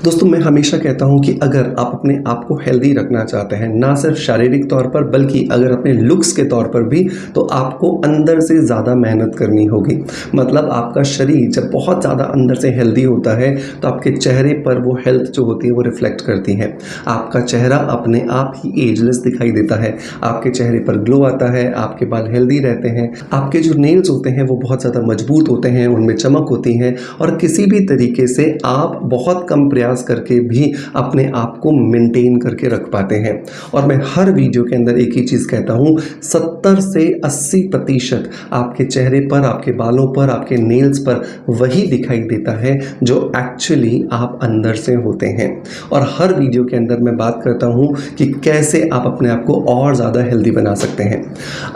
दोस्तों मैं हमेशा कहता हूं कि अगर आप अपने आप को हेल्दी रखना चाहते हैं, ना सिर्फ शारीरिक तौर पर बल्कि अगर अपने लुक्स के तौर पर भी, तो आपको अंदर से ज़्यादा मेहनत करनी होगी। मतलब आपका शरीर जब बहुत ज़्यादा अंदर से हेल्दी होता है तो आपके चेहरे पर वो हेल्थ जो होती है वो रिफ्लेक्ट करती है। आपका चेहरा अपने आप ही एजलेस दिखाई देता है, आपके चेहरे पर ग्लो आता है, आपके बाल हेल्दी रहते हैं, आपके जो नेल्स होते हैं वो बहुत ज़्यादा मजबूत होते हैं, उनमें चमक होती है और किसी भी तरीके से आप बहुत कम प्रयास करके भी अपने आप को मेंटेन करके रख पाते हैं। और मैं हर वीडियो के अंदर एक ही चीज़ कहता हूँ, 70 से 80% आपके चेहरे पर, आपके बालों पर, आपके नेल्स पर वही दिखाई देता है जो एक्चुअली आप अंदर से होते हैं। और हर वीडियो के अंदर मैं बात करता हूँ कि कैसे आप अपने आप को और ज़्यादा हेल्दी बना सकते हैं।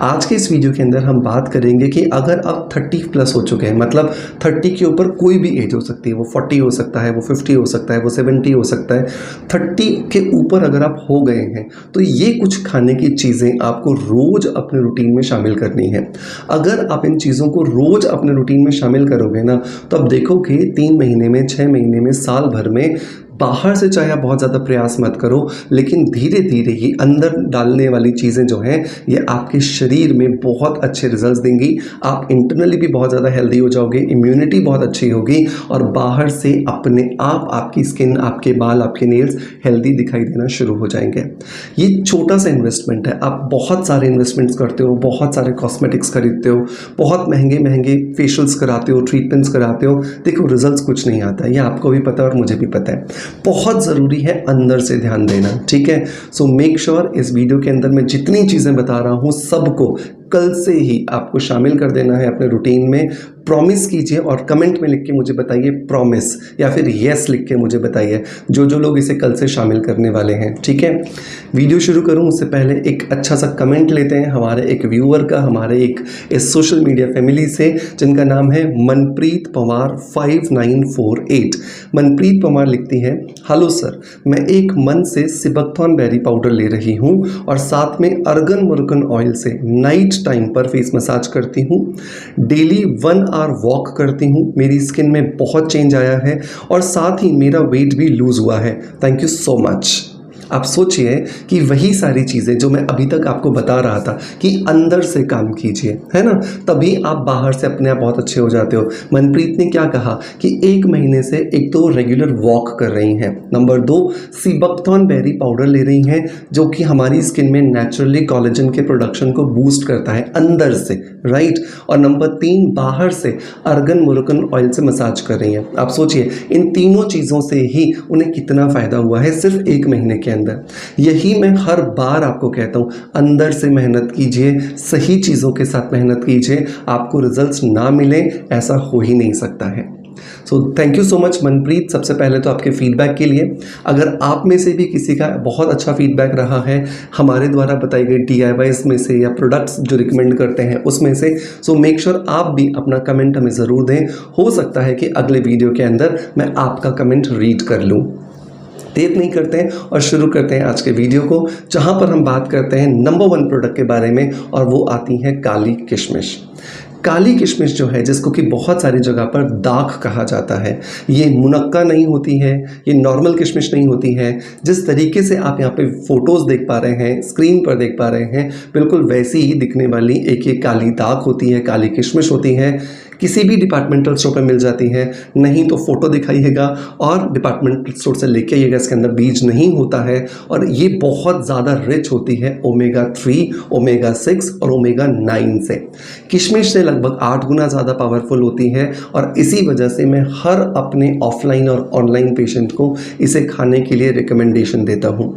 आज के इस वीडियो के अंदर हम बात करेंगे कि अगर आप 30 प्लस हो चुके हैं, मतलब 30 के ऊपर कोई भी एज हो सकती है, वो 40 हो सकता है, वो 50 हो सकता है, वो 70 हो सकता है, 30 के ऊपर अगर आप हो गए हैं तो ये कुछ खाने की चीज़ें आपको रोज़ अपने रूटीन में शामिल करनी है। अगर आप इन चीज़ों को रोज़ अपने रूटीन में शामिल करोगे ना, तो आप देखोगे 3 महीने में, 6 महीने में, साल भर में बाहर से चाहे आप बहुत ज़्यादा प्रयास मत करो, लेकिन धीरे धीरे ही अंदर डालने वाली चीज़ें जो हैं ये आपके शरीर में बहुत अच्छे रिजल्ट्स देंगी। आप इंटरनली भी बहुत ज़्यादा हेल्दी हो जाओगे, इम्यूनिटी बहुत अच्छी होगी और बाहर से अपने आप आपकी स्किन, आपके बाल, आपके नेल्स हेल्दी दिखाई देना शुरू हो जाएंगे। ये छोटा सा इन्वेस्टमेंट है। आप बहुत सारे इन्वेस्टमेंट्स करते हो, बहुत सारे कॉस्मेटिक्स खरीदते हो, बहुत महंगे महंगे फेशियल्स कराते हो, ट्रीटमेंट्स कराते हो, देखो रिजल्ट्स कुछ नहीं आता है, ये आपको भी पता है और मुझे भी पता है। बहुत ज़रूरी है अंदर से ध्यान देना, ठीक है। सो मेक श्योर इस वीडियो के अंदर मैं जितनी चीज़ें बता रहा हूँ सबको कल से ही आपको शामिल कर देना है अपने रूटीन में। प्रॉमिस कीजिए और कमेंट में लिख के मुझे बताइए प्रॉमिस, या फिर येस लिख के मुझे बताइए जो जो लोग इसे कल से शामिल करने वाले हैं, ठीक है। वीडियो शुरू करूं उससे पहले एक अच्छा सा कमेंट लेते हैं हमारे एक व्यूअर का, हमारे एक इस सोशल मीडिया फैमिली से जिनका नाम है मनप्रीत पवार 5948। मनप्रीत पवार लिखती है, हेलो सर, मैं एक मंथ से सिबकथॉर्न बेरी पाउडर ले रही हूँ और साथ में अर्गन मुर्गन ऑयल से नाइट टाइम पर फेस मसाज करती हूँ, डेली 1 आवर वॉक करती हूँ, मेरी स्किन में बहुत चेंज आया है और साथ ही मेरा वेट भी लूज हुआ है। Thank you so much. आप सोचिए कि वही सारी चीज़ें जो मैं अभी तक आपको बता रहा था कि अंदर से काम कीजिए, है ना, तभी आप बाहर से अपने आप बहुत अच्छे हो जाते हो। मनप्रीत ने क्या कहा कि 1 महीने से एक तो रेगुलर वॉक कर रही हैं, नंबर 2 सिबकथॉर्न बेरी पाउडर ले रही हैं जो कि हमारी स्किन में नेचुरली कोलेजन के प्रोडक्शन को बूस्ट करता है अंदर से, राइट, और नंबर 3 बाहर से अर्गन मुर्गन ऑयल से मसाज कर रही हैं। आप सोचिए इन तीनों चीज़ों से ही उन्हें कितना फ़ायदा हुआ है सिर्फ 1 महीने के अंदर। यही मैं हर बार आपको कहता हूं, अंदर से मेहनत कीजिए, सही चीज़ों के साथ मेहनत कीजिए, आपको रिजल्ट्स ना मिले ऐसा हो ही नहीं सकता है। So thank you so much Manpreet, सबसे पहले तो आपके फीडबैक के लिए। अगर आप में से भी किसी का बहुत अच्छा फीडबैक रहा है हमारे द्वारा बताई गई DIYs में से या प्रोडक्ट्स जो रिकमेंड करते हैं उसमें से, सो मेक श्योर आप भी अपना कमेंट हमें ज़रूर दें। हो सकता है कि अगले वीडियो के अंदर मैं आपका कमेंट रीड कर लूँ। देर नहीं करते हैं और शुरू करते हैं आज के वीडियो को, जहां पर हम बात करते हैं नंबर 1 प्रोडक्ट के बारे में और वो आती है काली किशमिश। काली किशमिश जो है, जिसको कि बहुत सारी जगह पर दाख कहा जाता है, ये मुनक्का नहीं होती है, ये नॉर्मल किशमिश नहीं होती है। जिस तरीके से आप यहाँ पे फोटोज़ देख पा रहे हैं, स्क्रीन पर देख पा रहे हैं, बिल्कुल वैसी ही दिखने वाली एक ये काली दाख होती है, काली किशमिश होती है। किसी भी डिपार्टमेंटल स्टोर पर मिल जाती है, नहीं तो फोटो दिखाइएगा और डिपार्टमेंटल स्टोर से लेके आइएगा। इसके अंदर बीज नहीं होता है और ये बहुत ज़्यादा रिच होती है ओमेगा 3, ओमेगा 6 और ओमेगा 9 से। किशमिश से लगभग 8 गुना ज़्यादा पावरफुल होती है और इसी वजह से मैं हर अपने ऑफलाइन और ऑनलाइन पेशेंट को इसे खाने के लिए रिकमेंडेशन देता हूँ।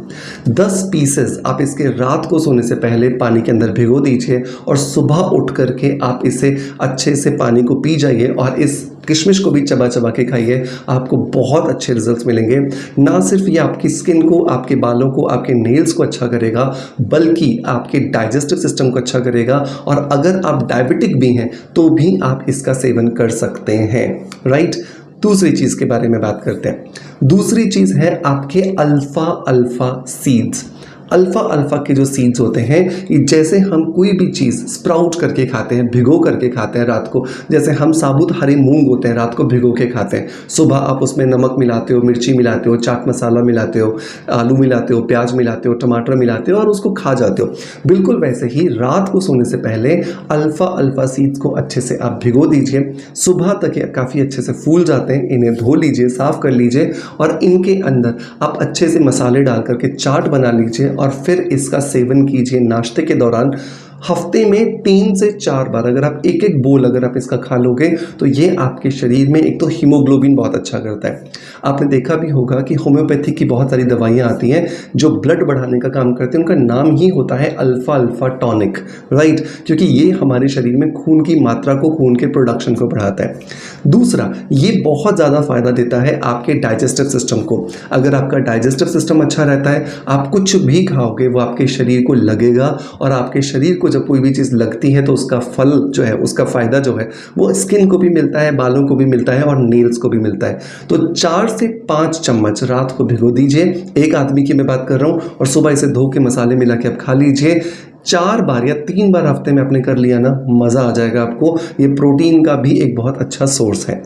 10 पीसेस आप इसके रात को सोने से पहले पानी के अंदर भिगो दीजिए और सुबह उठ करके आप इसे अच्छे से पानी पी जाइए और इस किशमिश को भी चबा चबा के खाइए। आपको बहुत अच्छे रिजल्ट्स मिलेंगे। ना सिर्फ ये आपकी स्किन को, आपके बालों को, आपके नेल्स को अच्छा करेगा, बल्कि आपके डाइजेस्टिव सिस्टम को अच्छा करेगा। और अगर आप डायबिटिक भी हैं तो भी आप इसका सेवन कर सकते हैं, राइट। दूसरी चीज़ के बारे में बात करते हैं। दूसरी चीज़ है आपके अल्फा सीड्स। अल्फ़ा अल्फ़ा के जो सीड्स होते हैं, ये जैसे हम कोई भी चीज़ स्प्राउट करके खाते हैं, भिगो करके खाते हैं रात को, जैसे हम साबुत हरे मूंग होते हैं रात को भिगो के खाते हैं, सुबह आप उसमें नमक मिलाते हो, मिर्ची मिलाते हो, चाट मसाला मिलाते हो, आलू मिलाते हो, प्याज मिलाते हो, टमाटर मिलाते हो और उसको खा जाते हो। बिल्कुल वैसे ही रात को सोने से पहले अल्फ़ा अल्फ़ा सीड्स को अच्छे से आप भिगो दीजिए। सुबह तक ये काफ़ी अच्छे से फूल जाते हैं, इन्हें धो लीजिए, साफ़ कर लीजिए और इनके अंदर आप अच्छे से मसाले डाल करके चाट बना लीजिए और फिर इसका सेवन कीजिए नाश्ते के दौरान। हफ्ते में 3 से 4 बार अगर आप एक एक बोल अगर आप इसका खा लोगे तो ये आपके शरीर में एक तो हीमोग्लोबिन बहुत अच्छा करता है। आपने देखा भी होगा कि होम्योपैथी की बहुत सारी दवाइयाँ आती हैं जो ब्लड बढ़ाने का काम करती हैं, उनका नाम ही होता है अल्फ़ा अल्फ़ा टॉनिक, राइट, क्योंकि ये हमारे शरीर में खून की मात्रा को, खून के प्रोडक्शन को बढ़ाता है। दूसरा, ये बहुत ज़्यादा फ़ायदा देता है आपके डाइजेस्टिव सिस्टम को। अगर आपका डाइजेस्टिव सिस्टम अच्छा रहता है, आप कुछ भी खाओगे वो आपके शरीर को लगेगा और आपके शरीर को जब कोई भी चीज़ लगती है तो उसका फल जो है, उसका फ़ायदा जो है वो स्किन को भी मिलता है, बालों को भी मिलता है और नेल्स को भी मिलता है। तो 4 से 5 चम्मच रात को भिगो दीजिए, एक आदमी की मैं बात कर रहा हूँ, और सुबह इसे धो के मसाले मिला के आप खा लीजिए। 4 बार या 3 बार हफ्ते में आपने कर लिया ना, मज़ा आ जाएगा आपको। ये प्रोटीन का भी एक बहुत अच्छा सोर्स है।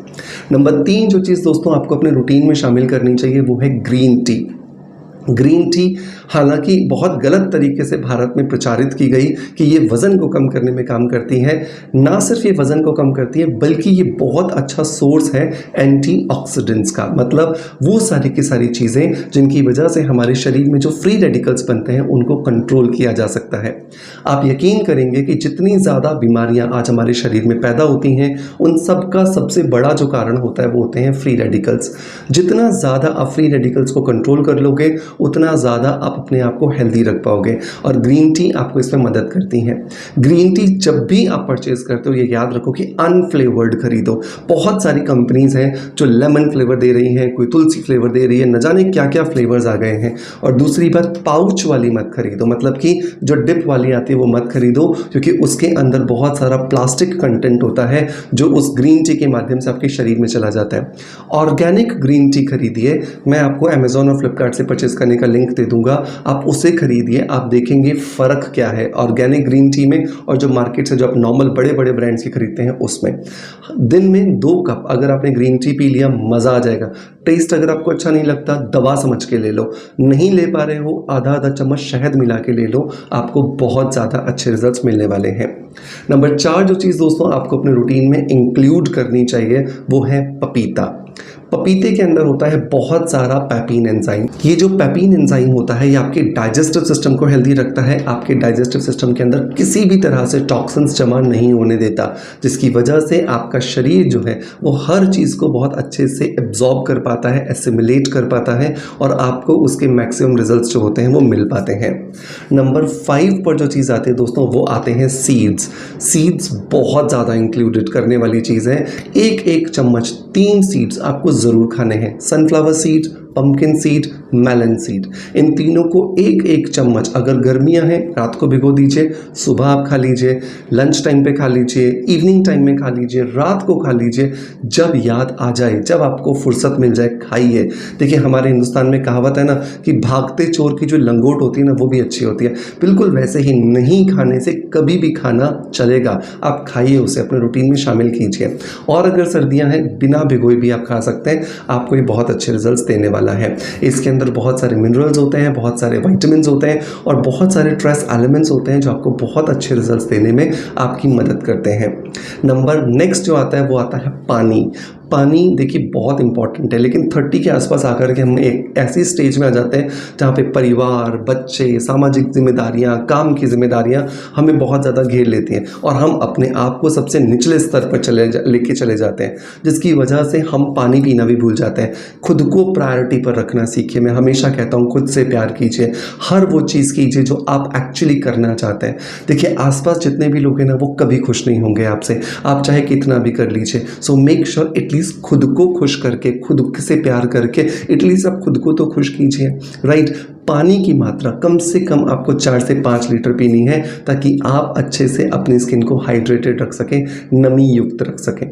नंबर 3 जो चीज़ दोस्तों आपको अपने रूटीन में शामिल करनी चाहिए वो है ग्रीन टी। ग्रीन टी हालांकि बहुत गलत तरीके से भारत में प्रचारित की गई कि ये वज़न को कम करने में काम करती है। ना सिर्फ ये वज़न को कम करती है बल्कि ये बहुत अच्छा सोर्स है एंटीऑक्सीडेंट्स का, मतलब वो सारी की सारी चीज़ें जिनकी वजह से हमारे शरीर में जो फ्री रेडिकल्स बनते हैं उनको कंट्रोल किया जा सकता है। आप यकीन करेंगे कि जितनी ज़्यादा बीमारियां आज हमारे शरीर में पैदा होती हैं उन सब का सबसे बड़ा जो कारण होता है वो होते हैं फ्री रेडिकल्स। जितना ज़्यादा आप फ्री रेडिकल्स को कंट्रोल कर लोगे उतना ज़्यादा आप अपने आप को हेल्दी रख पाओगे, और ग्रीन टी आपको इसमें मदद करती है। ग्रीन टी जब भी आप परचेज करते हो ये याद रखो कि अनफ्लेवर्ड खरीदो। बहुत सारी कंपनीज हैं जो लेमन फ्लेवर दे रही हैं, कोई तुलसी फ्लेवर दे रही है, न जाने क्या क्या फ्लेवर्स आ गए हैं। और दूसरी बात, पाउच वाली मत खरीदो, मतलब कि जो डिप वाली आती है वो मत खरीदो, क्योंकि उसके अंदर बहुत सारा प्लास्टिक कंटेंट होता है जो उस ग्रीन टी के माध्यम से आपके शरीर में चला जाता है। ऑर्गेनिक ग्रीन टी खरीदिए, मैं आपको अमेजोन और फ्लिपकार्ट से परचेज करने का लिंक दे दूंगा, आप उसे खरीदिए, आप देखेंगे फ़र्क क्या है ऑर्गेनिक ग्रीन टी में और जो मार्केट से जो आप नॉर्मल बड़े बड़े ब्रांड्स की खरीदते हैं उसमें। दिन में 2 कप अगर आपने ग्रीन टी पी लिया मज़ा आ जाएगा। टेस्ट अगर आपको अच्छा नहीं लगता दवा समझ के ले लो, नहीं ले पा रहे हो आधा आधा चम्मच शहद मिला के ले लो, आपको बहुत ज़्यादा अच्छे रिजल्ट्स मिलने वाले हैं। नंबर 4 जो चीज़ दोस्तों आपको अपने रूटीन में इंक्लूड करनी चाहिए वो है पपीता। पपीते के अंदर होता है बहुत सारा पैपिन एंजाइम। ये जो पैपिन एंजाइम होता है ये आपके डाइजेस्टिव सिस्टम को हेल्दी रखता है, आपके डाइजेस्टिव सिस्टम के अंदर किसी भी तरह से टॉक्सिन्स जमा नहीं होने देता, जिसकी वजह से आपका शरीर जो है वो हर चीज़ को बहुत अच्छे से एब्जॉर्ब कर पाता है, एसिमिलेट कर पाता है और आपको उसके मैक्सिमम रिजल्ट्स जो होते हैं वो मिल पाते हैं। नंबर 5 पर जो चीज़ आती है दोस्तों वो आते हैं सीड्स। सीड्स बहुत ज़्यादा इंक्लूडेड करने वाली चीज़ है। एक चम्मच 3 सीड्स आपको ज़रूर खाने हैं। Sunflower seed, pumpkin seed, melon seed, इन तीनों को एक चम्मच अगर गर्मियां हैं रात को भिगो दीजिए, सुबह आप खा लीजिए, लंच टाइम पे खा लीजिए, इवनिंग टाइम में खा लीजिए, रात को खा लीजिए, जब याद आ जाए, जब आपको फुर्सत मिल जाए खाइए। देखिए हमारे हिंदुस्तान में कहावत है ना कि भागते चोर की जो लंगोट होती है ना वो भी अच्छी होती है, बिल्कुल वैसे ही नहीं खाने से कभी भी खाना चलेगा, आप खाइए, उसे अपने रूटीन में शामिल कीजिए। और अगर सर्दियाँ हैं बिना भिगोए भी आप खा सकते हैं, आपको ये बहुत अच्छे रिजल्ट्स देने वाला है। इसके अंदर बहुत सारे मिनरल्स होते हैं, बहुत सारे विटामिन्स होते हैं और बहुत सारे ट्रेस एलिमेंट्स होते हैं जो आपको बहुत अच्छे रिजल्ट्स देने में आपकी मदद करते हैं। नंबर नेक्स्ट जो आता है वो आता है पानी। पानी देखिए बहुत इंपॉर्टेंट है, लेकिन 30 के आसपास आकर के हम एक ऐसी स्टेज में आ जाते हैं जहाँ पे परिवार, बच्चे, सामाजिक जिम्मेदारियाँ, काम की जिम्मेदारियाँ हमें बहुत ज़्यादा घेर लेती हैं और हम अपने आप को सबसे निचले स्तर पर लेके चले जाते हैं, जिसकी वजह से हम पानी पीना भी भूल जाते हैं। खुद को प्रायोरिटी पर रखना सीखिए। मैं हमेशा कहता हूँ खुद से प्यार कीजिए, हर वो चीज़ कीजिए जो आप एक्चुअली करना चाहते हैं। देखिए आसपास जितने भी लोग हैं ना वो कभी खुश नहीं होंगे आपसे, आप चाहे कितना भी कर लीजिए। सो मेक श्योर एटलीस्ट खुद को खुश करके, खुद से प्यार करके एटलीस्ट आप खुद को तो खुश कीजिए, राइट। पानी की मात्रा कम से कम आपको 4 से 5 लीटर पीनी है, ताकि आप अच्छे से अपनी स्किन को हाइड्रेटेड रख सकें, नमी युक्त रख सकें।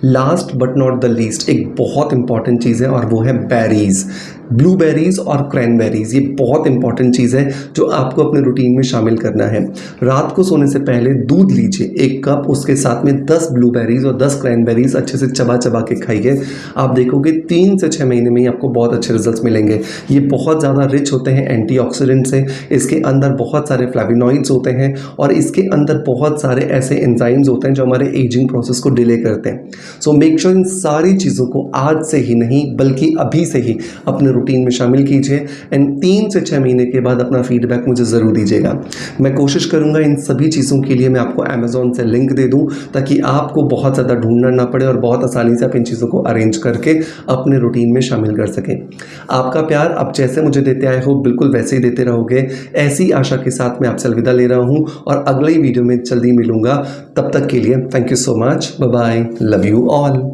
Last but not the least एक बहुत इंपॉर्टेंट चीज़ है और वो है बेरीज़, ब्लूबेरीज़ और क्रैनबेरीज़। ये बहुत इंपॉर्टेंट चीज़ है जो आपको अपने रूटीन में शामिल करना है। रात को सोने से पहले दूध लीजिए 1 कप, उसके साथ में 10 ब्लूबेरीज़ और 10 क्रैनबेरीज़ अच्छे से चबा चबा के खाइए। आप देखोगे 3 से 6 महीने में ही आपको बहुत अच्छे रिजल्ट्स मिलेंगे। ये बहुत ज़्यादा रिच होते हैं एंटीऑक्सीडेंट से, इसके अंदर बहुत सारे फ्लैविनॉइड्स होते हैं और इसके अंदर बहुत सारे ऐसे एंजाइम्स होते हैं जो हमारे एजिंग प्रोसेस को डिले करते हैं। सो मेक श्योर इन सारी चीज़ों को आज से ही नहीं बल्कि अभी से ही अपने रूटीन में शामिल कीजिए एंड 3 से 6 महीने के बाद अपना फीडबैक मुझे ज़रूर दीजिएगा। मैं कोशिश करूंगा इन सभी चीज़ों के लिए मैं आपको अमेज़ॉन से लिंक दे दूं, ताकि आपको बहुत ज़्यादा ढूंढना ना पड़े और बहुत आसानी से आप इन चीज़ों को अरेंज करके अपने रूटीन में शामिल कर सकें। आपका प्यार आप जैसे मुझे देते आए हो बिल्कुल वैसे ही देते रहोगे, ऐसी आशा के साथ मैं आपसे अलविदा ले रहा हूँ और अगली वीडियो में जल्दी मिलूंगा। तब तक के लिए thank you so much, bye bye, love you all.